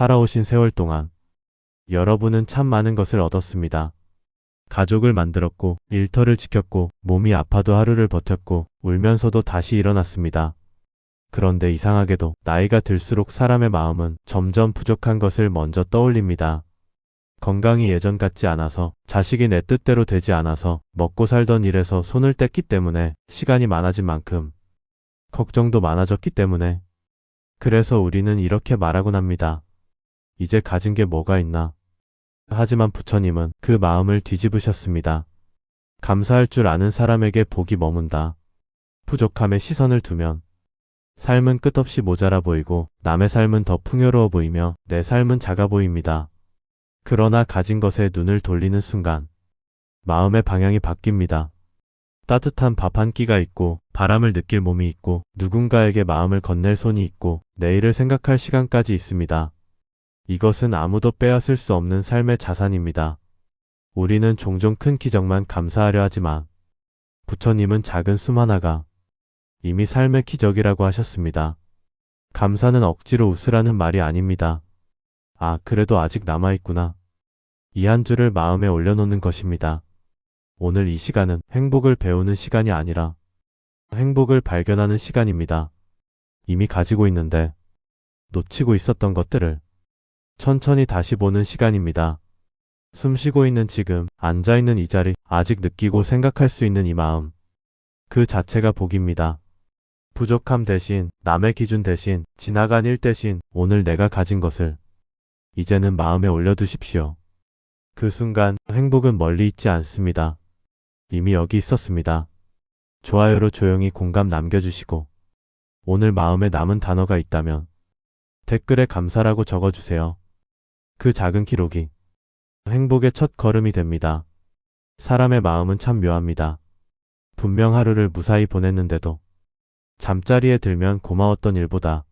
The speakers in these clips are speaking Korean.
살아오신 세월 동안 여러분은 참 많은 것을 얻었습니다. 가족을 만들었고, 일터를 지켰고, 몸이 아파도 하루를 버텼고, 울면서도 다시 일어났습니다. 그런데 이상하게도 나이가 들수록 사람의 마음은 점점 부족한 것을 먼저 떠올립니다. 건강이 예전 같지 않아서, 자식이 내 뜻대로 되지 않아서, 먹고 살던 일에서 손을 뗐기 때문에, 시간이 많아진 만큼 걱정도 많아졌기 때문에, 그래서 우리는 이렇게 말하곤 합니다. 이제 가진 게 뭐가 있나? 하지만 부처님은 그 마음을 뒤집으셨습니다. 감사할 줄 아는 사람에게 복이 머문다. 부족함에 시선을 두면 삶은 끝없이 모자라 보이고 남의 삶은 더 풍요로워 보이며 내 삶은 작아 보입니다. 그러나 가진 것에 눈을 돌리는 순간 마음의 방향이 바뀝니다. 따뜻한 밥 한 끼가 있고 바람을 느낄 몸이 있고 누군가에게 마음을 건넬 손이 있고 내일을 생각할 시간까지 있습니다. 이것은 아무도 빼앗을 수 없는 삶의 자산입니다. 우리는 종종 큰 기적만 감사하려 하지만 부처님은 작은 숨 하나가 이미 삶의 기적이라고 하셨습니다. 감사는 억지로 웃으라는 말이 아닙니다. 아, 그래도 아직 남아있구나. 이 한 줄을 마음에 올려놓는 것입니다. 오늘 이 시간은 행복을 배우는 시간이 아니라 행복을 발견하는 시간입니다. 이미 가지고 있는데 놓치고 있었던 것들을 천천히 다시 보는 시간입니다. 숨 쉬고 있는 지금, 앉아있는 이 자리, 아직 느끼고 생각할 수 있는 이 마음. 그 자체가 복입니다. 부족함 대신, 남의 기준 대신, 지나간 일 대신, 오늘 내가 가진 것을 이제는 마음에 올려두십시오. 그 순간, 행복은 멀리 있지 않습니다. 이미 여기 있었습니다. 좋아요로 조용히 공감 남겨주시고, 오늘 마음에 남은 단어가 있다면 댓글에 감사라고 적어주세요. 그 작은 기록이 행복의 첫 걸음이 됩니다. 사람의 마음은 참 묘합니다. 분명 하루를 무사히 보냈는데도 잠자리에 들면 고마웠던 일보다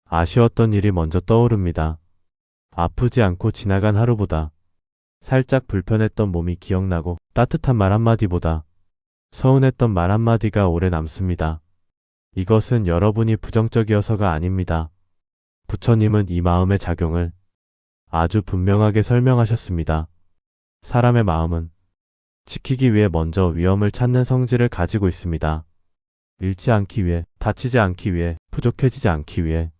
아쉬웠던 일이 먼저 떠오릅니다. 아프지 않고 지나간 하루보다 살짝 불편했던 몸이 기억나고 따뜻한 말 한마디보다 서운했던 말 한마디가 오래 남습니다. 이것은 여러분이 부정적이어서가 아닙니다. 부처님은 이 마음의 작용을 아주 분명하게 설명하셨습니다. 사람의 마음은 지키기 위해 먼저 위험을 찾는 성질을 가지고 있습니다. 잃지 않기 위해, 다치지 않기 위해, 부족해지지 않기 위해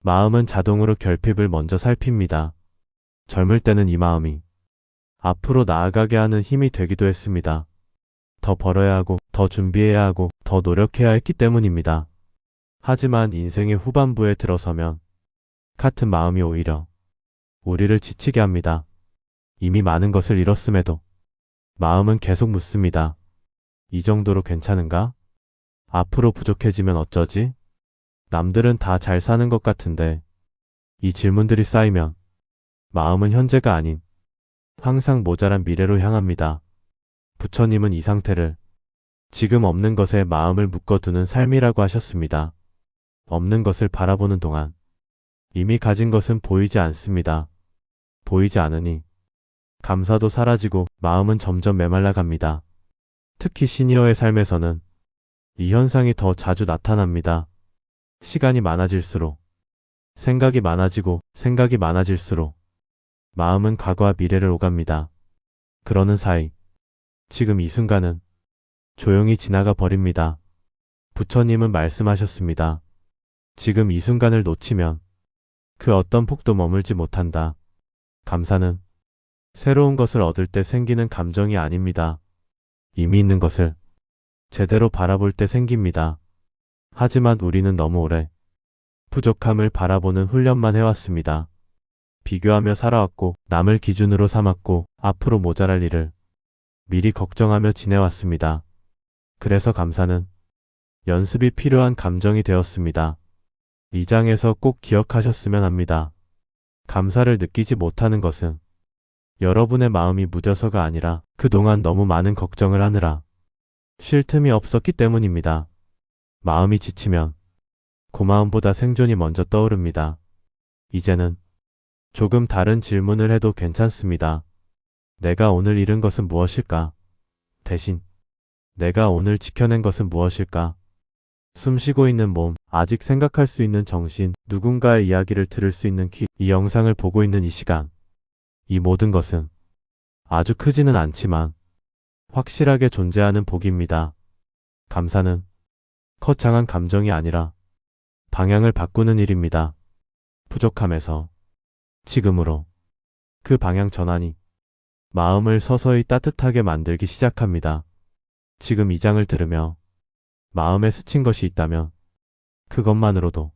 마음은 자동으로 결핍을 먼저 살핍니다. 젊을 때는 이 마음이 앞으로 나아가게 하는 힘이 되기도 했습니다. 더 벌어야 하고, 더 준비해야 하고, 더 노력해야 했기 때문입니다. 하지만 인생의 후반부에 들어서면 같은 마음이 오히려 우리를 지치게 합니다. 이미 많은 것을 잃었음에도 마음은 계속 묻습니다. 이 정도로 괜찮은가? 앞으로 부족해지면 어쩌지? 남들은 다 잘 사는 것 같은데. 이 질문들이 쌓이면 마음은 현재가 아닌 항상 모자란 미래로 향합니다. 부처님은 이 상태를 지금 없는 것에 마음을 묶어두는 삶이라고 하셨습니다. 없는 것을 바라보는 동안 이미 가진 것은 보이지 않습니다. 보이지 않으니 감사도 사라지고 마음은 점점 메말라 갑니다. 특히 시니어의 삶에서는 이 현상이 더 자주 나타납니다. 시간이 많아질수록 생각이 많아지고 생각이 많아질수록 마음은 과거와 미래를 오갑니다. 그러는 사이 지금 이 순간은 조용히 지나가 버립니다. 부처님은 말씀하셨습니다. 지금 이 순간을 놓치면 그 어떤 폭도 머물지 못한다. 감사는 새로운 것을 얻을 때 생기는 감정이 아닙니다. 이미 있는 것을 제대로 바라볼 때 생깁니다. 하지만 우리는 너무 오래 부족함을 바라보는 훈련만 해왔습니다. 비교하며 살아왔고 남을 기준으로 삼았고 앞으로 모자랄 일을 미리 걱정하며 지내왔습니다. 그래서 감사는 연습이 필요한 감정이 되었습니다. 이 장에서 꼭 기억하셨으면 합니다. 감사를 느끼지 못하는 것은 여러분의 마음이 무뎌서가 아니라 그동안 너무 많은 걱정을 하느라 쉴 틈이 없었기 때문입니다. 마음이 지치면 고마움보다 생존이 먼저 떠오릅니다. 이제는 조금 다른 질문을 해도 괜찮습니다. 내가 오늘 잃은 것은 무엇일까? 대신 내가 오늘 지켜낸 것은 무엇일까? 숨 쉬고 있는 몸, 아직 생각할 수 있는 정신, 누군가의 이야기를 들을 수 있는 귀, 이 영상을 보고 있는 이 시간. 이 모든 것은 아주 크지는 않지만 확실하게 존재하는 복입니다. 감사는 거창한 감정이 아니라 방향을 바꾸는 일입니다. 부족함에서 지금으로 그 방향 전환이 마음을 서서히 따뜻하게 만들기 시작합니다. 지금 이 장을 들으며 마음에 스친 것이 있다면 그것만으로도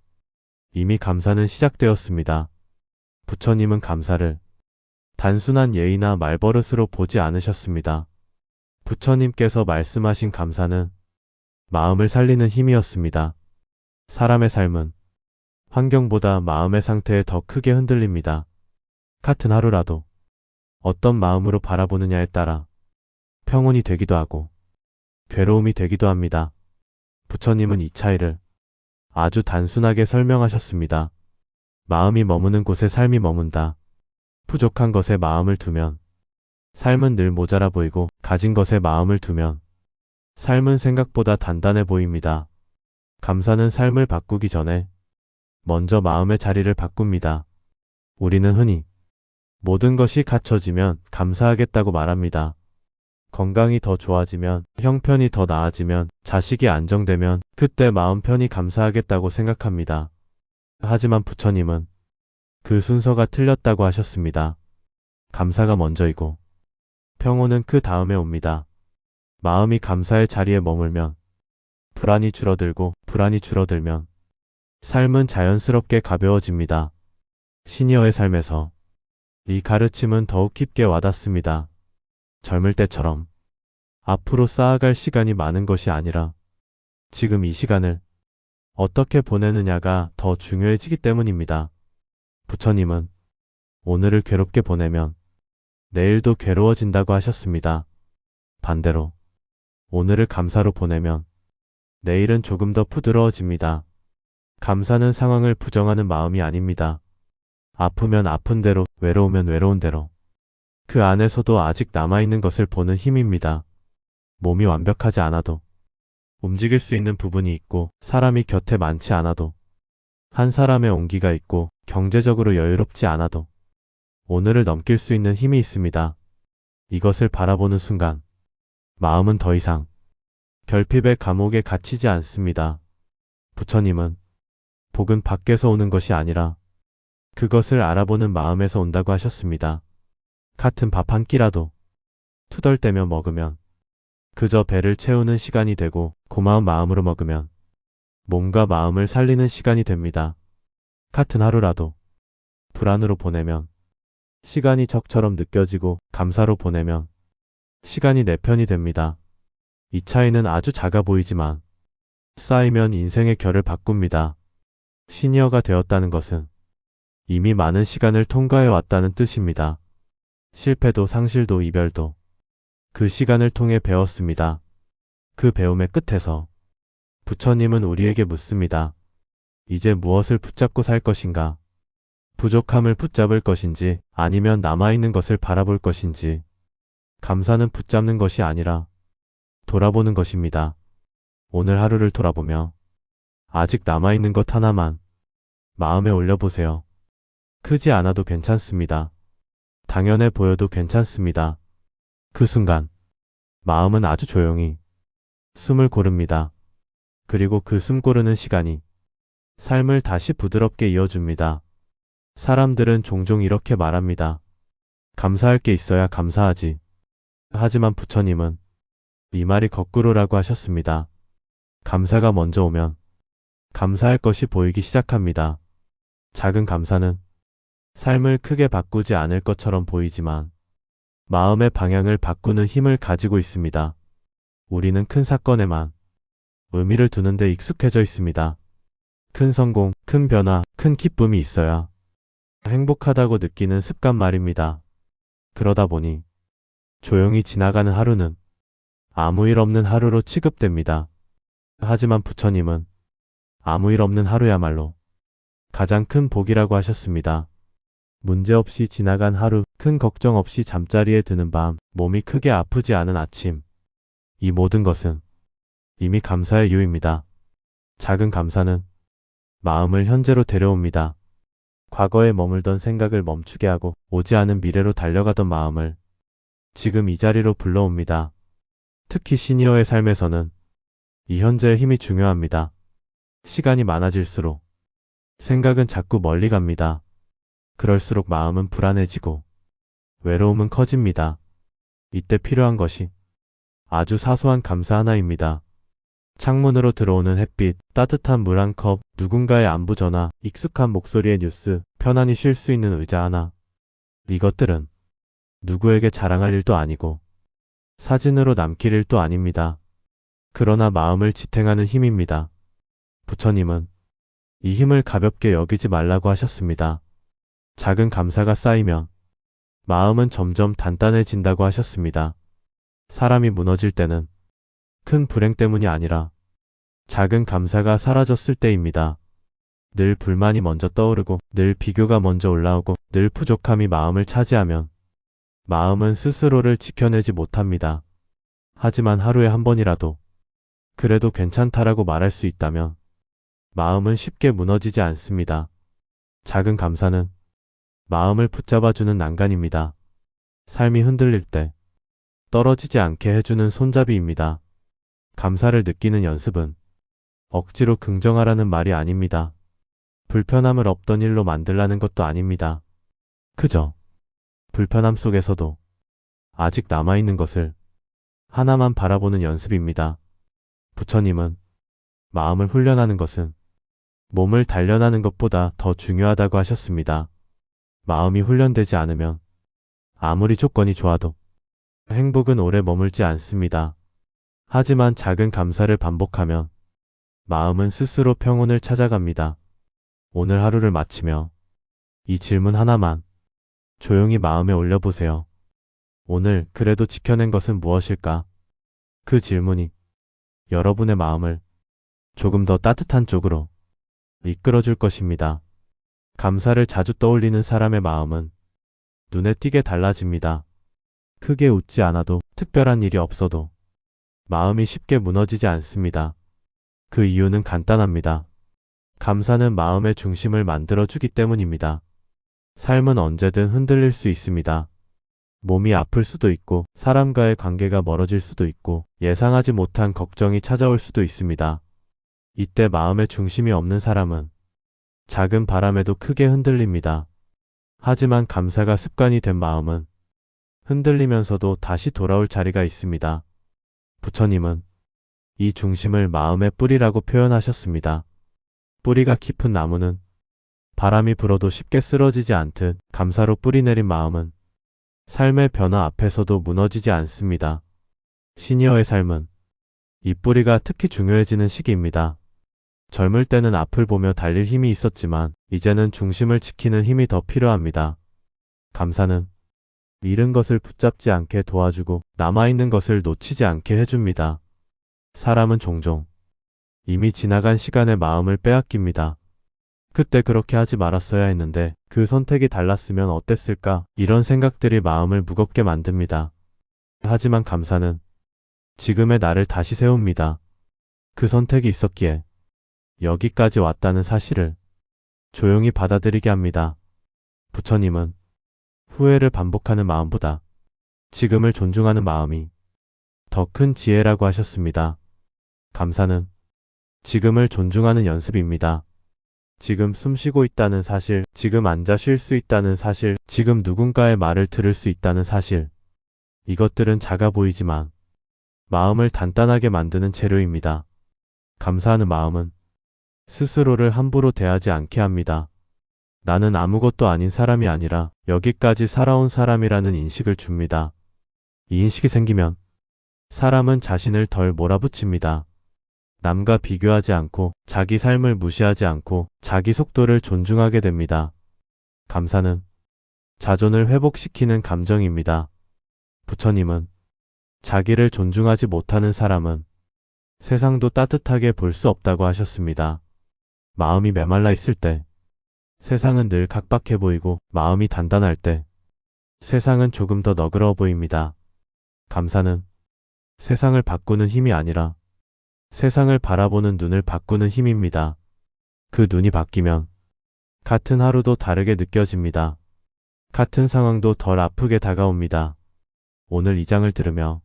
이미 감사는 시작되었습니다. 부처님은 감사를 단순한 예의나 말버릇으로 보지 않으셨습니다. 부처님께서 말씀하신 감사는 마음을 살리는 힘이었습니다. 사람의 삶은 환경보다 마음의 상태에 더 크게 흔들립니다. 같은 하루라도 어떤 마음으로 바라보느냐에 따라 평온이 되기도 하고 괴로움이 되기도 합니다. 부처님은 이 차이를 아주 단순하게 설명하셨습니다. 마음이 머무는 곳에 삶이 머문다. 부족한 것에 마음을 두면 삶은 늘 모자라 보이고 가진 것에 마음을 두면 삶은 생각보다 단단해 보입니다. 감사는 삶을 바꾸기 전에 먼저 마음의 자리를 바꿉니다. 우리는 흔히 모든 것이 갖춰지면 감사하겠다고 말합니다. 건강이 더 좋아지면, 형편이 더 나아지면, 자식이 안정되면 그때 마음 편히 감사하겠다고 생각합니다. 하지만 부처님은 그 순서가 틀렸다고 하셨습니다. 감사가 먼저이고 평온은 그 다음에 옵니다. 마음이 감사의 자리에 머물면 불안이 줄어들고 불안이 줄어들면 삶은 자연스럽게 가벼워집니다. 시니어의 삶에서 이 가르침은 더욱 깊게 와닿습니다. 젊을 때처럼 앞으로 쌓아갈 시간이 많은 것이 아니라 지금 이 시간을 어떻게 보내느냐가 더 중요해지기 때문입니다. 부처님은 오늘을 괴롭게 보내면 내일도 괴로워진다고 하셨습니다. 반대로 오늘을 감사로 보내면 내일은 조금 더 부드러워집니다. 감사는 상황을 부정하는 마음이 아닙니다. 아프면 아픈 대로, 외로우면 외로운 대로 그 안에서도 아직 남아있는 것을 보는 힘입니다. 몸이 완벽하지 않아도 움직일 수 있는 부분이 있고 사람이 곁에 많지 않아도 한 사람의 온기가 있고 경제적으로 여유롭지 않아도 오늘을 넘길 수 있는 힘이 있습니다. 이것을 바라보는 순간 마음은 더 이상 결핍의 감옥에 갇히지 않습니다. 부처님은 복은 밖에서 오는 것이 아니라 그것을 알아보는 마음에서 온다고 하셨습니다. 같은 밥 한 끼라도 투덜대며 먹으면 그저 배를 채우는 시간이 되고 고마운 마음으로 먹으면 몸과 마음을 살리는 시간이 됩니다. 같은 하루라도 불안으로 보내면 시간이 적처럼 느껴지고 감사로 보내면 시간이 내 편이 됩니다. 이 차이는 아주 작아 보이지만 쌓이면 인생의 결을 바꿉니다. 시니어가 되었다는 것은 이미 많은 시간을 통과해 왔다는 뜻입니다. 실패도 상실도 이별도 그 시간을 통해 배웠습니다. 그 배움의 끝에서 부처님은 우리에게 묻습니다. 이제 무엇을 붙잡고 살 것인가? 부족함을 붙잡을 것인지 아니면 남아있는 것을 바라볼 것인지. 감사는 붙잡는 것이 아니라 돌아보는 것입니다. 오늘 하루를 돌아보며 아직 남아있는 것 하나만 마음에 올려보세요. 크지 않아도 괜찮습니다. 당연해 보여도 괜찮습니다. 그 순간 마음은 아주 조용히 숨을 고릅니다. 그리고 그 숨 고르는 시간이 삶을 다시 부드럽게 이어줍니다. 사람들은 종종 이렇게 말합니다. 감사할 게 있어야 감사하지. 하지만 부처님은 이 말이 거꾸로라고 하셨습니다. 감사가 먼저 오면 감사할 것이 보이기 시작합니다. 작은 감사는 삶을 크게 바꾸지 않을 것처럼 보이지만 마음의 방향을 바꾸는 힘을 가지고 있습니다. 우리는 큰 사건에만 의미를 두는 데 익숙해져 있습니다. 큰 성공, 큰 변화, 큰 기쁨이 있어야 행복하다고 느끼는 습관 말입니다. 그러다 보니 조용히 지나가는 하루는 아무 일 없는 하루로 취급됩니다. 하지만 부처님은 아무 일 없는 하루야말로 가장 큰 복이라고 하셨습니다. 문제없이 지나간 하루, 큰 걱정 없이 잠자리에 드는 밤, 몸이 크게 아프지 않은 아침. 이 모든 것은 이미 감사의 유입니다. 작은 감사는 마음을 현재로 데려옵니다. 과거에 머물던 생각을 멈추게 하고 오지 않은 미래로 달려가던 마음을 지금 이 자리로 불러옵니다. 특히 시니어의 삶에서는 이 현재의 힘이 중요합니다. 시간이 많아질수록 생각은 자꾸 멀리 갑니다. 그럴수록 마음은 불안해지고 외로움은 커집니다. 이때 필요한 것이 아주 사소한 감사 하나입니다. 창문으로 들어오는 햇빛, 따뜻한 물 한 컵, 누군가의 안부 전화, 익숙한 목소리의 뉴스, 편안히 쉴 수 있는 의자 하나. 이것들은 누구에게 자랑할 일도 아니고 사진으로 남길 일도 아닙니다. 그러나 마음을 지탱하는 힘입니다. 부처님은 이 힘을 가볍게 여기지 말라고 하셨습니다. 작은 감사가 쌓이면 마음은 점점 단단해진다고 하셨습니다. 사람이 무너질 때는 큰 불행 때문이 아니라 작은 감사가 사라졌을 때입니다. 늘 불만이 먼저 떠오르고 늘 비교가 먼저 올라오고 늘 부족함이 마음을 차지하면 마음은 스스로를 지켜내지 못합니다. 하지만 하루에 한 번이라도 그래도 괜찮다라고 말할 수 있다면 마음은 쉽게 무너지지 않습니다. 작은 감사는 마음을 붙잡아주는 난간입니다. 삶이 흔들릴 때 떨어지지 않게 해주는 손잡이입니다. 감사를 느끼는 연습은 억지로 긍정하라는 말이 아닙니다. 불편함을 없던 일로 만들라는 것도 아닙니다. 그저 불편함 속에서도 아직 남아있는 것을 하나만 바라보는 연습입니다. 부처님은 마음을 훈련하는 것은 몸을 단련하는 것보다 더 중요하다고 하셨습니다. 마음이 훈련되지 않으면 아무리 조건이 좋아도 행복은 오래 머물지 않습니다. 하지만 작은 감사를 반복하면 마음은 스스로 평온을 찾아갑니다. 오늘 하루를 마치며 이 질문 하나만 조용히 마음에 올려보세요. 오늘 그래도 지켜낸 것은 무엇일까? 그 질문이 여러분의 마음을 조금 더 따뜻한 쪽으로 이끌어줄 것입니다. 감사를 자주 떠올리는 사람의 마음은 눈에 띄게 달라집니다. 크게 웃지 않아도 특별한 일이 없어도 마음이 쉽게 무너지지 않습니다. 그 이유는 간단합니다. 감사는 마음의 중심을 만들어주기 때문입니다. 삶은 언제든 흔들릴 수 있습니다. 몸이 아플 수도 있고 사람과의 관계가 멀어질 수도 있고 예상하지 못한 걱정이 찾아올 수도 있습니다. 이때 마음의 중심이 없는 사람은 작은 바람에도 크게 흔들립니다. 하지만 감사가 습관이 된 마음은 흔들리면서도 다시 돌아올 자리가 있습니다. 부처님은 이 중심을 마음의 뿌리라고 표현하셨습니다. 뿌리가 깊은 나무는 바람이 불어도 쉽게 쓰러지지 않듯 감사로 뿌리내린 마음은 삶의 변화 앞에서도 무너지지 않습니다. 시니어의 삶은 이 뿌리가 특히 중요해지는 시기입니다. 젊을 때는 앞을 보며 달릴 힘이 있었지만 이제는 중심을 지키는 힘이 더 필요합니다. 감사는 잃은 것을 붙잡지 않게 도와주고 남아있는 것을 놓치지 않게 해줍니다. 사람은 종종 이미 지나간 시간에 마음을 빼앗깁니다. 그때 그렇게 하지 말았어야 했는데 그 선택이 달랐으면 어땠을까? 이런 생각들이 마음을 무겁게 만듭니다. 하지만 감사는 지금의 나를 다시 세웁니다. 그 선택이 있었기에 여기까지 왔다는 사실을 조용히 받아들이게 합니다. 부처님은 후회를 반복하는 마음보다 지금을 존중하는 마음이 더 큰 지혜라고 하셨습니다. 감사는 지금을 존중하는 연습입니다. 지금 숨 쉬고 있다는 사실, 지금 앉아 쉴 수 있다는 사실, 지금 누군가의 말을 들을 수 있다는 사실. 이것들은 작아 보이지만 마음을 단단하게 만드는 재료입니다. 감사하는 마음은 스스로를 함부로 대하지 않게 합니다. 나는 아무것도 아닌 사람이 아니라 여기까지 살아온 사람이라는 인식을 줍니다. 이 인식이 생기면 사람은 자신을 덜 몰아붙입니다. 남과 비교하지 않고 자기 삶을 무시하지 않고 자기 속도를 존중하게 됩니다. 감사는 자존을 회복시키는 감정입니다. 부처님은 자기를 존중하지 못하는 사람은 세상도 따뜻하게 볼 수 없다고 하셨습니다. 마음이 메말라 있을 때 세상은 늘 각박해 보이고 마음이 단단할 때 세상은 조금 더 너그러워 보입니다. 감사는 세상을 바꾸는 힘이 아니라 세상을 바라보는 눈을 바꾸는 힘입니다. 그 눈이 바뀌면 같은 하루도 다르게 느껴집니다. 같은 상황도 덜 아프게 다가옵니다. 오늘 이 장을 들으며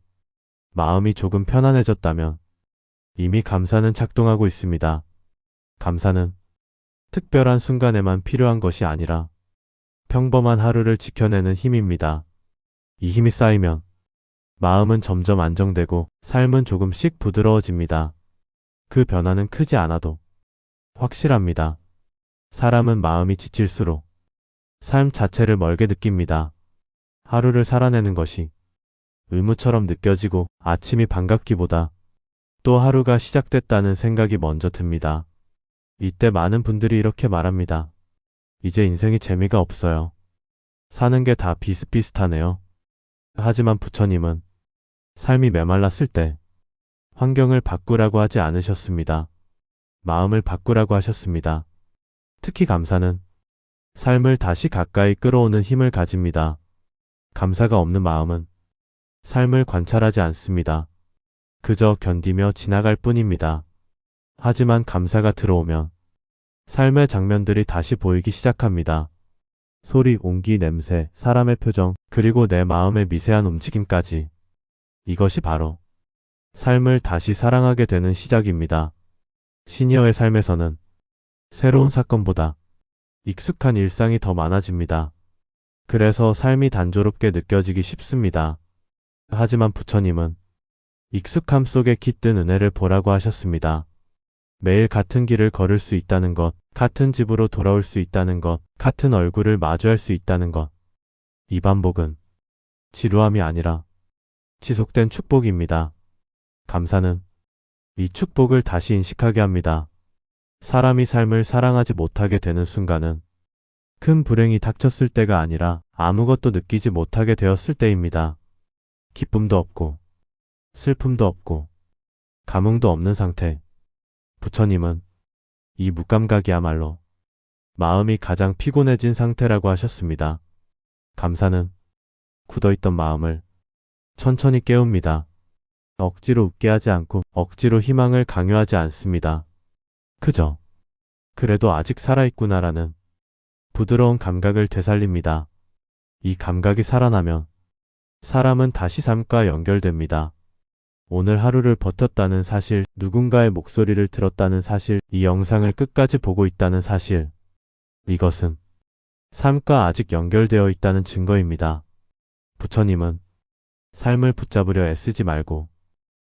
마음이 조금 편안해졌다면 이미 감사는 작동하고 있습니다. 감사는 특별한 순간에만 필요한 것이 아니라 평범한 하루를 지켜내는 힘입니다. 이 힘이 쌓이면 마음은 점점 안정되고 삶은 조금씩 부드러워집니다. 그 변화는 크지 않아도 확실합니다. 사람은 마음이 지칠수록 삶 자체를 멀게 느낍니다. 하루를 살아내는 것이 의무처럼 느껴지고 아침이 반갑기보다 또 하루가 시작됐다는 생각이 먼저 듭니다. 이때 많은 분들이 이렇게 말합니다. 이제 인생이 재미가 없어요. 사는 게 다 비슷비슷하네요. 하지만 부처님은 삶이 메말랐을 때 환경을 바꾸라고 하지 않으셨습니다. 마음을 바꾸라고 하셨습니다. 특히 감사는 삶을 다시 가까이 끌어오는 힘을 가집니다. 감사가 없는 마음은 삶을 관찰하지 않습니다. 그저 견디며 지나갈 뿐입니다. 하지만 감사가 들어오면 삶의 장면들이 다시 보이기 시작합니다. 소리, 온기, 냄새, 사람의 표정, 그리고 내 마음의 미세한 움직임까지. 이것이 바로 삶을 다시 사랑하게 되는 시작입니다. 시니어의 삶에서는 새로운 사건보다 익숙한 일상이 더 많아집니다. 그래서 삶이 단조롭게 느껴지기 쉽습니다. 하지만 부처님은 익숙함 속에 깃든 은혜를 보라고 하셨습니다. 매일 같은 길을 걸을 수 있다는 것, 같은 집으로 돌아올 수 있다는 것, 같은 얼굴을 마주할 수 있다는 것. 이 반복은 지루함이 아니라 지속된 축복입니다. 감사는 이 축복을 다시 인식하게 합니다. 사람이 삶을 사랑하지 못하게 되는 순간은 큰 불행이 닥쳤을 때가 아니라 아무것도 느끼지 못하게 되었을 때입니다. 기쁨도 없고 슬픔도 없고 감흥도 없는 상태. 부처님은 이 무감각이야말로 마음이 가장 피곤해진 상태라고 하셨습니다. 감사는 굳어있던 마음을 천천히 깨웁니다. 억지로 웃게 하지 않고 억지로 희망을 강요하지 않습니다. 그저 그래도 아직 살아있구나라는 부드러운 감각을 되살립니다. 이 감각이 살아나면 사람은 다시 삶과 연결됩니다. 오늘 하루를 버텼다는 사실, 누군가의 목소리를 들었다는 사실, 이 영상을 끝까지 보고 있다는 사실. 이것은 삶과 아직 연결되어 있다는 증거입니다. 부처님은 삶을 붙잡으려 애쓰지 말고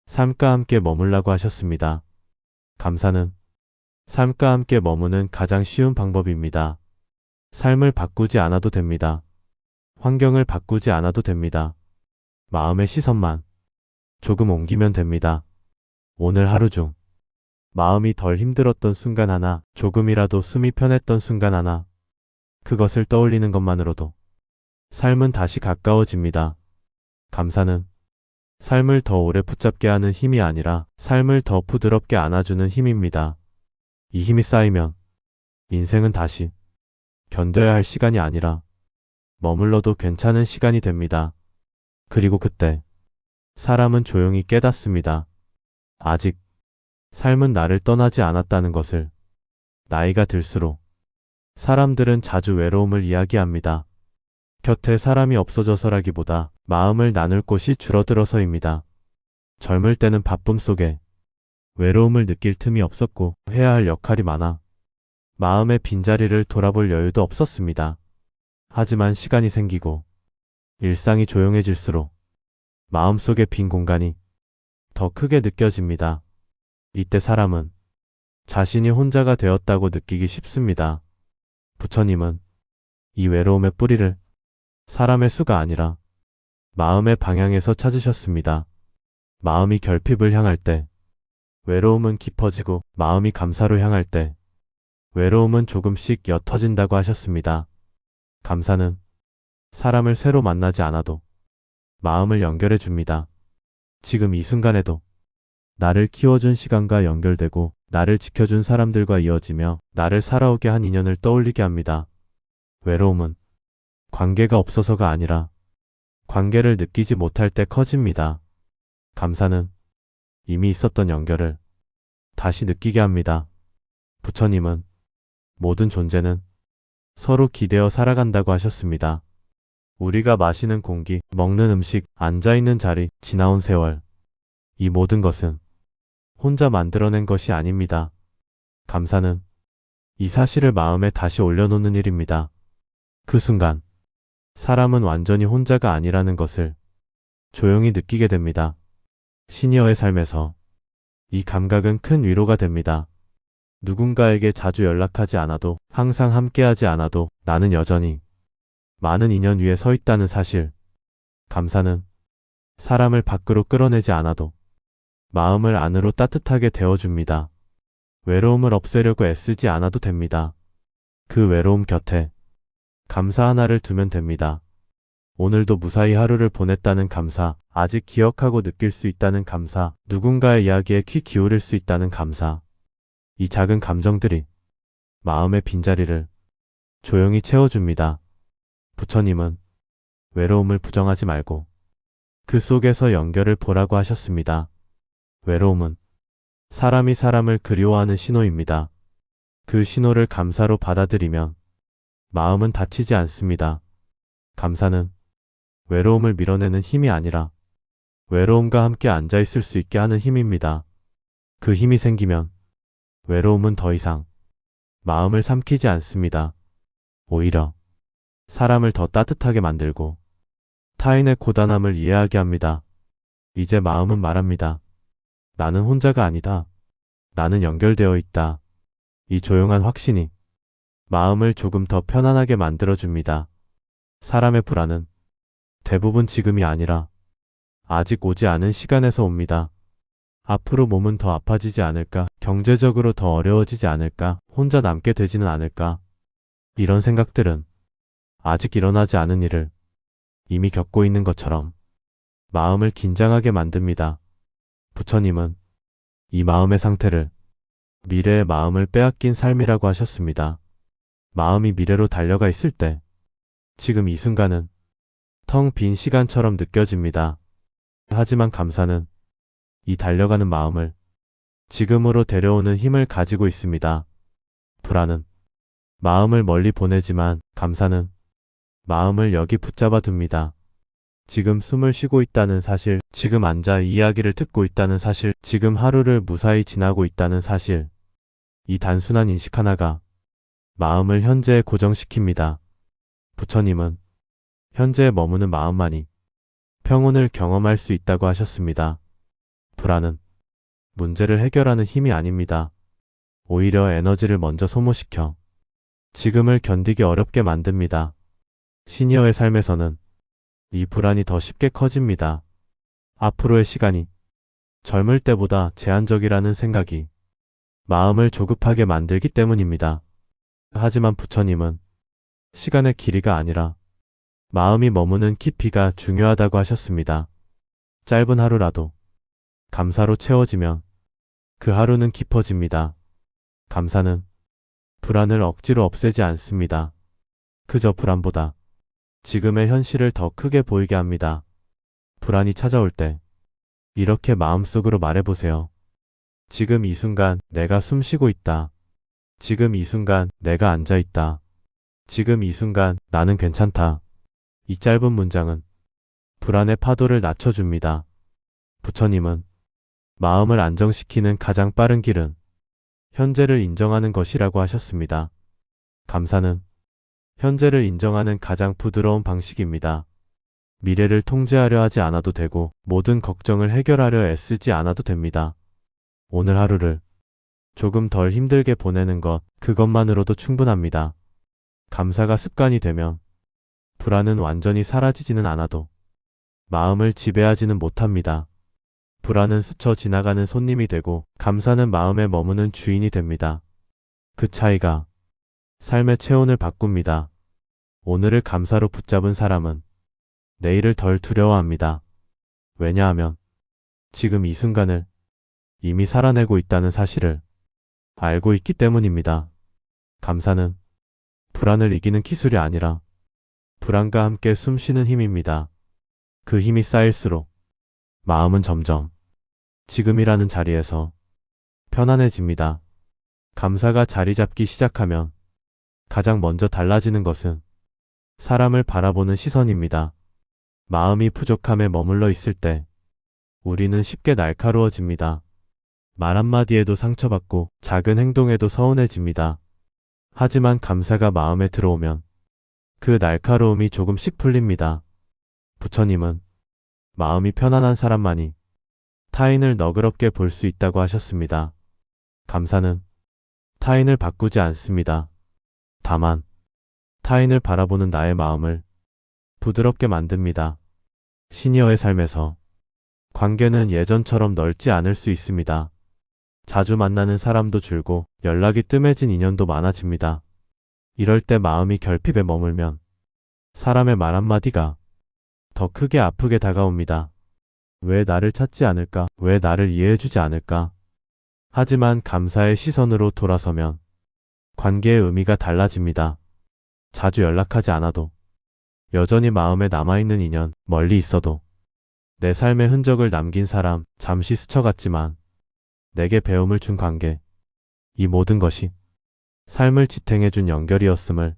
삶과 함께 머물라고 하셨습니다. 감사는 삶과 함께 머무는 가장 쉬운 방법입니다. 삶을 바꾸지 않아도 됩니다. 환경을 바꾸지 않아도 됩니다. 마음의 시선만 조금 옮기면 됩니다. 오늘 하루 중 마음이 덜 힘들었던 순간 하나, 조금이라도 숨이 편했던 순간 하나, 그것을 떠올리는 것만으로도 삶은 다시 가까워집니다. 감사는 삶을 더 오래 붙잡게 하는 힘이 아니라 삶을 더 부드럽게 안아주는 힘입니다. 이 힘이 쌓이면 인생은 다시 견뎌야 할 시간이 아니라 머물러도 괜찮은 시간이 됩니다. 그리고 그때 사람은 조용히 깨닫습니다. 아직 삶은 나를 떠나지 않았다는 것을. 나이가 들수록 사람들은 자주 외로움을 이야기합니다. 곁에 사람이 없어져서라기보다 마음을 나눌 곳이 줄어들어서입니다. 젊을 때는 바쁨 속에 외로움을 느낄 틈이 없었고 해야 할 역할이 많아 마음의 빈자리를 돌아볼 여유도 없었습니다. 하지만 시간이 생기고 일상이 조용해질수록 마음속의 빈 공간이 더 크게 느껴집니다. 이때 사람은 자신이 혼자가 되었다고 느끼기 쉽습니다. 부처님은 이 외로움의 뿌리를 사람의 수가 아니라 마음의 방향에서 찾으셨습니다. 마음이 결핍을 향할 때 외로움은 깊어지고 마음이 감사로 향할 때 외로움은 조금씩 옅어진다고 하셨습니다. 감사는 사람을 새로 만나지 않아도 마음을 연결해 줍니다. 지금 이 순간에도 나를 키워준 시간과 연결되고 나를 지켜준 사람들과 이어지며 나를 살아오게 한 인연을 떠올리게 합니다. 외로움은 관계가 없어서가 아니라 관계를 느끼지 못할 때 커집니다. 감사는 이미 있었던 연결을 다시 느끼게 합니다. 부처님은 모든 존재는 서로 기대어 살아간다고 하셨습니다. 우리가 마시는 공기, 먹는 음식, 앉아있는 자리, 지나온 세월. 이 모든 것은 혼자 만들어낸 것이 아닙니다. 감사는 이 사실을 마음에 다시 올려놓는 일입니다. 그 순간 사람은 완전히 혼자가 아니라는 것을 조용히 느끼게 됩니다. 시니어의 삶에서 이 감각은 큰 위로가 됩니다. 누군가에게 자주 연락하지 않아도, 항상 함께하지 않아도 나는 여전히 많은 인연 위에 서 있다는 사실. 감사는 사람을 밖으로 끌어내지 않아도 마음을 안으로 따뜻하게 데워줍니다. 외로움을 없애려고 애쓰지 않아도 됩니다. 그 외로움 곁에 감사 하나를 두면 됩니다. 오늘도 무사히 하루를 보냈다는 감사, 아직 기억하고 느낄 수 있다는 감사, 누군가의 이야기에 귀 기울일 수 있다는 감사. 이 작은 감정들이 마음의 빈자리를 조용히 채워줍니다. 부처님은 외로움을 부정하지 말고 그 속에서 연결을 보라고 하셨습니다. 외로움은 사람이 사람을 그리워하는 신호입니다. 그 신호를 감사로 받아들이면 마음은 다치지 않습니다. 감사는 외로움을 밀어내는 힘이 아니라 외로움과 함께 앉아있을 수 있게 하는 힘입니다. 그 힘이 생기면 외로움은 더 이상 마음을 삼키지 않습니다. 오히려 사람을 더 따뜻하게 만들고 타인의 고단함을 이해하게 합니다. 이제 마음은 말합니다. 나는 혼자가 아니다. 나는 연결되어 있다. 이 조용한 확신이 마음을 조금 더 편안하게 만들어줍니다. 사람의 불안은 대부분 지금이 아니라 아직 오지 않은 시간에서 옵니다. 앞으로 몸은 더 아파지지 않을까? 경제적으로 더 어려워지지 않을까? 혼자 남게 되지는 않을까? 이런 생각들은 아직 일어나지 않은 일을 이미 겪고 있는 것처럼 마음을 긴장하게 만듭니다. 부처님은 이 마음의 상태를 미래의 마음을 빼앗긴 삶이라고 하셨습니다. 마음이 미래로 달려가 있을 때 지금 이 순간은 텅 빈 시간처럼 느껴집니다. 하지만 감사는 이 달려가는 마음을 지금으로 데려오는 힘을 가지고 있습니다. 불안은 마음을 멀리 보내지만 감사는 마음을 여기 붙잡아 둡니다. 지금 숨을 쉬고 있다는 사실, 지금 앉아 이야기를 듣고 있다는 사실, 지금 하루를 무사히 지나고 있다는 사실. 이 단순한 인식 하나가 마음을 현재에 고정시킵니다. 부처님은 현재에 머무는 마음만이 평온을 경험할 수 있다고 하셨습니다. 불안은 문제를 해결하는 힘이 아닙니다. 오히려 에너지를 먼저 소모시켜 지금을 견디기 어렵게 만듭니다. 시니어의 삶에서는 이 불안이 더 쉽게 커집니다. 앞으로의 시간이 젊을 때보다 제한적이라는 생각이 마음을 조급하게 만들기 때문입니다. 하지만 부처님은 시간의 길이가 아니라 마음이 머무는 깊이가 중요하다고 하셨습니다. 짧은 하루라도 감사로 채워지면 그 하루는 깊어집니다. 감사는 불안을 억지로 없애지 않습니다. 그저 불안보다 지금의 현실을 더 크게 보이게 합니다. 불안이 찾아올 때 이렇게 마음속으로 말해보세요. 지금 이 순간 내가 숨 쉬고 있다. 지금 이 순간 내가 앉아 있다. 지금 이 순간 나는 괜찮다. 이 짧은 문장은 불안의 파도를 낮춰줍니다. 부처님은 마음을 안정시키는 가장 빠른 길은 현재를 인정하는 것이라고 하셨습니다. 감사는 현재를 인정하는 가장 부드러운 방식입니다. 미래를 통제하려 하지 않아도 되고 모든 걱정을 해결하려 애쓰지 않아도 됩니다. 오늘 하루를 조금 덜 힘들게 보내는 것, 그것만으로도 충분합니다. 감사가 습관이 되면 불안은 완전히 사라지지는 않아도 마음을 지배하지는 못합니다. 불안은 스쳐 지나가는 손님이 되고 감사는 마음에 머무는 주인이 됩니다. 그 차이가 삶의 체온을 바꿉니다. 오늘을 감사로 붙잡은 사람은 내일을 덜 두려워합니다. 왜냐하면 지금 이 순간을 이미 살아내고 있다는 사실을 알고 있기 때문입니다. 감사는 불안을 이기는 기술이 아니라 불안과 함께 숨쉬는 힘입니다. 그 힘이 쌓일수록 마음은 점점 지금이라는 자리에서 편안해집니다. 감사가 자리 잡기 시작하면 가장 먼저 달라지는 것은 사람을 바라보는 시선입니다. 마음이 부족함에 머물러 있을 때 우리는 쉽게 날카로워집니다. 말 한마디에도 상처받고 작은 행동에도 서운해집니다. 하지만 감사가 마음에 들어오면 그 날카로움이 조금씩 풀립니다. 부처님은 마음이 편안한 사람만이 타인을 너그럽게 볼 수 있다고 하셨습니다. 감사는 타인을 바꾸지 않습니다. 다만 타인을 바라보는 나의 마음을 부드럽게 만듭니다. 시니어의 삶에서 관계는 예전처럼 넓지 않을 수 있습니다. 자주 만나는 사람도 줄고 연락이 뜸해진 인연도 많아집니다. 이럴 때 마음이 결핍에 머물면 사람의 말 한마디가 더 크게 아프게 다가옵니다. 왜 나를 찾지 않을까? 왜 나를 이해해주지 않을까? 하지만 감사의 시선으로 돌아서면 관계의 의미가 달라집니다. 자주 연락하지 않아도 여전히 마음에 남아있는 인연, 멀리 있어도 내 삶의 흔적을 남긴 사람, 잠시 스쳐갔지만 내게 배움을 준 관계, 이 모든 것이 삶을 지탱해준 연결이었음을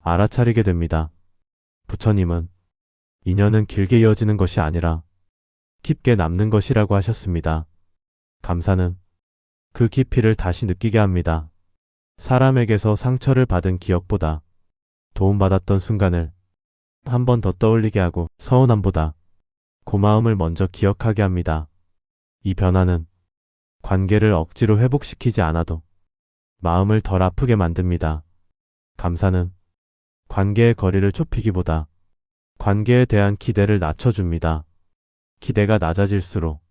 알아차리게 됩니다. 부처님은 인연은 길게 이어지는 것이 아니라 깊게 남는 것이라고 하셨습니다. 감사는 그 깊이를 다시 느끼게 합니다. 사람에게서 상처를 받은 기억보다 도움받았던 순간을 한 번 더 떠올리게 하고 서운함보다 고마움을 먼저 기억하게 합니다. 이 변화는 관계를 억지로 회복시키지 않아도 마음을 덜 아프게 만듭니다. 감사는 관계의 거리를 좁히기보다 관계에 대한 기대를 낮춰줍니다. 기대가 낮아질수록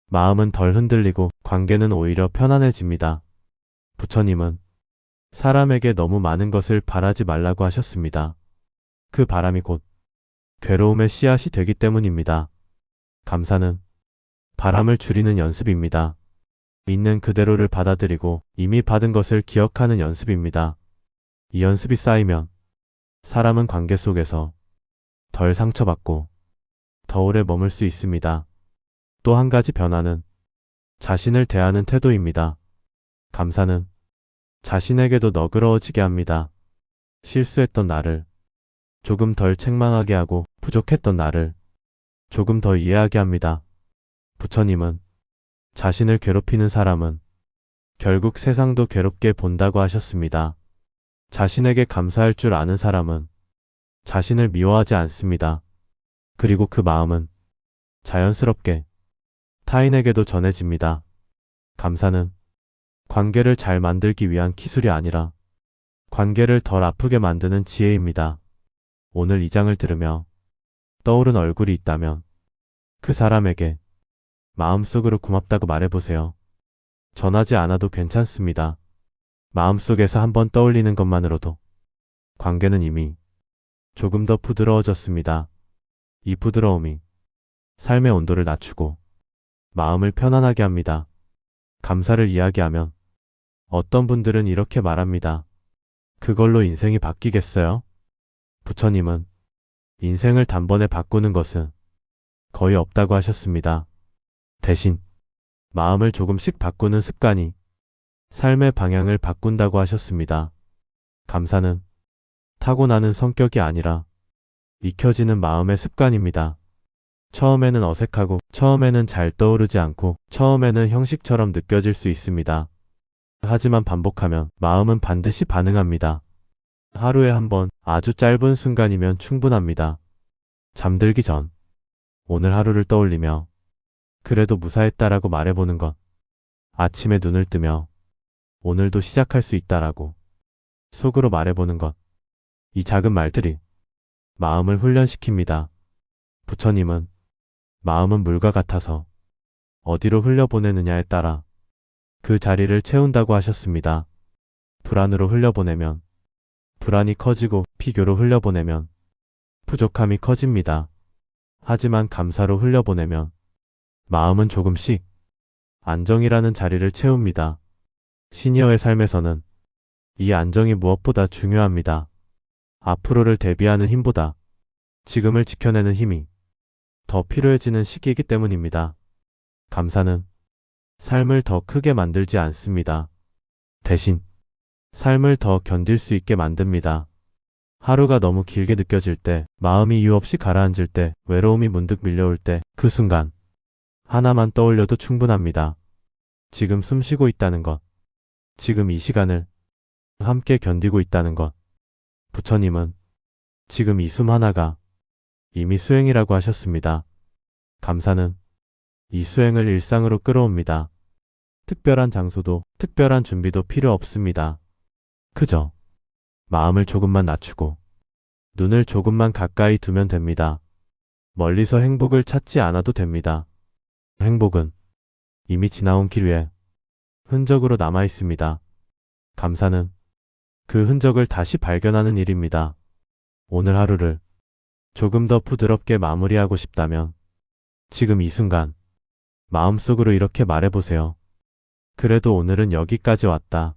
마음은 덜 흔들리고 관계는 오히려 편안해집니다. 부처님은 사람에게 너무 많은 것을 바라지 말라고 하셨습니다. 그 바람이 곧 괴로움의 씨앗이 되기 때문입니다. 감사는 바람을 줄이는 연습입니다. 있는 그대로를 받아들이고 이미 받은 것을 기억하는 연습입니다. 이 연습이 쌓이면 사람은 관계 속에서 덜 상처받고 더 오래 머물 수 있습니다. 또 한 가지 변화는 자신을 대하는 태도입니다. 감사는 자신에게도 너그러워지게 합니다. 실수했던 나를 조금 덜 책망하게 하고 부족했던 나를 조금 더 이해하게 합니다. 부처님은 자신을 괴롭히는 사람은 결국 세상도 괴롭게 본다고 하셨습니다. 자신에게 감사할 줄 아는 사람은 자신을 미워하지 않습니다. 그리고 그 마음은 자연스럽게 타인에게도 전해집니다. 감사는 관계를 잘 만들기 위한 기술이 아니라 관계를 덜 아프게 만드는 지혜입니다. 오늘 이 장을 들으며 떠오른 얼굴이 있다면 그 사람에게 마음속으로 고맙다고 말해보세요. 전하지 않아도 괜찮습니다. 마음속에서 한번 떠올리는 것만으로도 관계는 이미 조금 더 부드러워졌습니다. 이 부드러움이 삶의 온도를 낮추고 마음을 편안하게 합니다. 감사를 이야기하면 어떤 분들은 이렇게 말합니다. 그걸로 인생이 바뀌겠어요? 부처님은 인생을 단번에 바꾸는 것은 거의 없다고 하셨습니다. 대신 마음을 조금씩 바꾸는 습관이 삶의 방향을 바꾼다고 하셨습니다. 감사는 타고나는 성격이 아니라 익혀지는 마음의 습관입니다. 처음에는 어색하고 처음에는 잘 떠오르지 않고 처음에는 형식처럼 느껴질 수 있습니다. 하지만 반복하면 마음은 반드시 반응합니다. 하루에 한 번 아주 짧은 순간이면 충분합니다. 잠들기 전 오늘 하루를 떠올리며 그래도 무사했다라고 말해보는 것. 아침에 눈을 뜨며 오늘도 시작할 수 있다라고 속으로 말해보는 것. 이 작은 말들이 마음을 훈련시킵니다. 부처님은 마음은 물과 같아서 어디로 흘려보내느냐에 따라 그 자리를 채운다고 하셨습니다. 불안으로 흘려보내면 불안이 커지고 피교로 흘려보내면 부족함이 커집니다. 하지만 감사로 흘려보내면 마음은 조금씩 안정이라는 자리를 채웁니다. 시니어의 삶에서는 이 안정이 무엇보다 중요합니다. 앞으로를 대비하는 힘보다 지금을 지켜내는 힘이 더 필요해지는 시기이기 때문입니다. 감사는 삶을 더 크게 만들지 않습니다. 대신 삶을 더 견딜 수 있게 만듭니다. 하루가 너무 길게 느껴질 때, 마음이 이유 없이 가라앉을 때, 외로움이 문득 밀려올 때, 그 순간 하나만 떠올려도 충분합니다. 지금 숨 쉬고 있다는 것, 지금 이 시간을 함께 견디고 있다는 것. 부처님은 지금 이 숨 하나가 이미 수행이라고 하셨습니다. 감사는 이 수행을 일상으로 끌어옵니다. 특별한 장소도, 특별한 준비도 필요 없습니다. 그저 마음을 조금만 낮추고 눈을 조금만 가까이 두면 됩니다. 멀리서 행복을 찾지 않아도 됩니다. 행복은 이미 지나온 길 위에 흔적으로 남아 있습니다. 감사는 그 흔적을 다시 발견하는 일입니다. 오늘 하루를 조금 더 부드럽게 마무리하고 싶다면 지금 이 순간 마음속으로 이렇게 말해보세요. 그래도 오늘은 여기까지 왔다.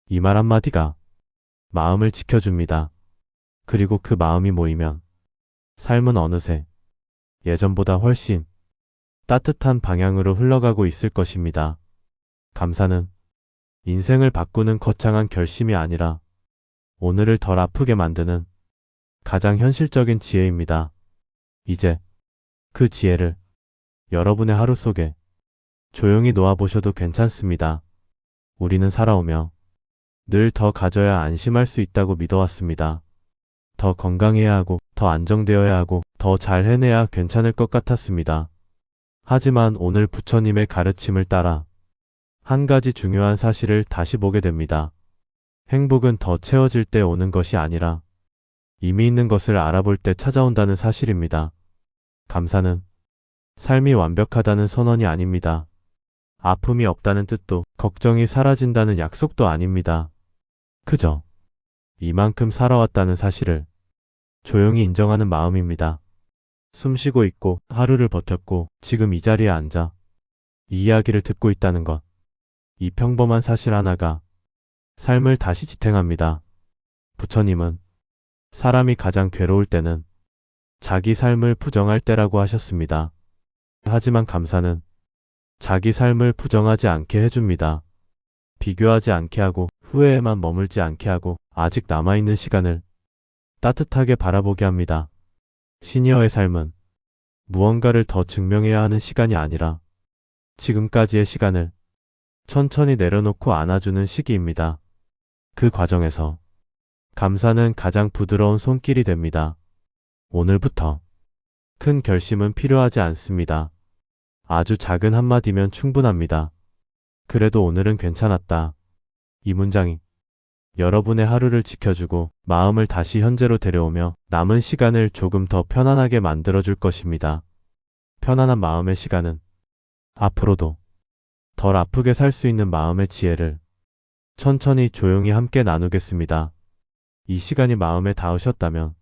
이 말 한마디가 마음을 지켜줍니다. 그리고 그 마음이 모이면 삶은 어느새 예전보다 훨씬 따뜻한 방향으로 흘러가고 있을 것입니다. 감사는 인생을 바꾸는 거창한 결심이 아니라 오늘을 덜 아프게 만드는 가장 현실적인 지혜입니다. 이제 그 지혜를 여러분의 하루 속에 조용히 놓아보셔도 괜찮습니다. 우리는 살아오며 늘 더 가져야 안심할 수 있다고 믿어왔습니다. 더 건강해야 하고, 더 안정되어야 하고, 더 잘 해내야 괜찮을 것 같았습니다. 하지만 오늘 부처님의 가르침을 따라 한 가지 중요한 사실을 다시 보게 됩니다. 행복은 더 채워질 때 오는 것이 아니라 이미 있는 것을 알아볼 때 찾아온다는 사실입니다. 감사는 삶이 완벽하다는 선언이 아닙니다. 아픔이 없다는 뜻도, 걱정이 사라진다는 약속도 아닙니다. 그저 이만큼 살아왔다는 사실을 조용히 인정하는 마음입니다. 숨 쉬고 있고 하루를 버텼고 지금 이 자리에 앉아 이 이야기를 듣고 있다는 것. 이 평범한 사실 하나가 삶을 다시 지탱합니다. 부처님은 사람이 가장 괴로울 때는 자기 삶을 부정할 때라고 하셨습니다. 하지만 감사는 자기 삶을 부정하지 않게 해줍니다. 비교하지 않게 하고 후회에만 머물지 않게 하고 아직 남아있는 시간을 따뜻하게 바라보게 합니다. 시니어의 삶은 무언가를 더 증명해야 하는 시간이 아니라 지금까지의 시간을 천천히 내려놓고 안아주는 시기입니다. 그 과정에서 감사는 가장 부드러운 손길이 됩니다. 오늘부터 큰 결심은 필요하지 않습니다. 아주 작은 한마디면 충분합니다. 그래도 오늘은 괜찮았다. 이 문장이 여러분의 하루를 지켜주고 마음을 다시 현재로 데려오며 남은 시간을 조금 더 편안하게 만들어줄 것입니다. 편안한 마음의 시간은 앞으로도 덜 아프게 살 수 있는 마음의 지혜를 천천히 조용히 함께 나누겠습니다. 이 시간이 마음에 닿으셨다면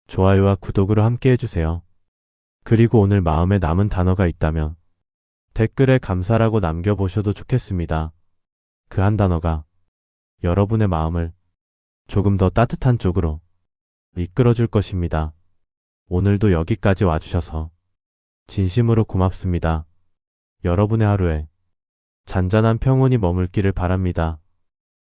좋아요와 구독으로 함께 해주세요. 그리고 오늘 마음에 남은 단어가 있다면 댓글에 감사라고 남겨보셔도 좋겠습니다. 그 한 단어가 여러분의 마음을 조금 더 따뜻한 쪽으로 이끌어줄 것입니다. 오늘도 여기까지 와주셔서 진심으로 고맙습니다. 여러분의 하루에 잔잔한 평온이 머물기를 바랍니다.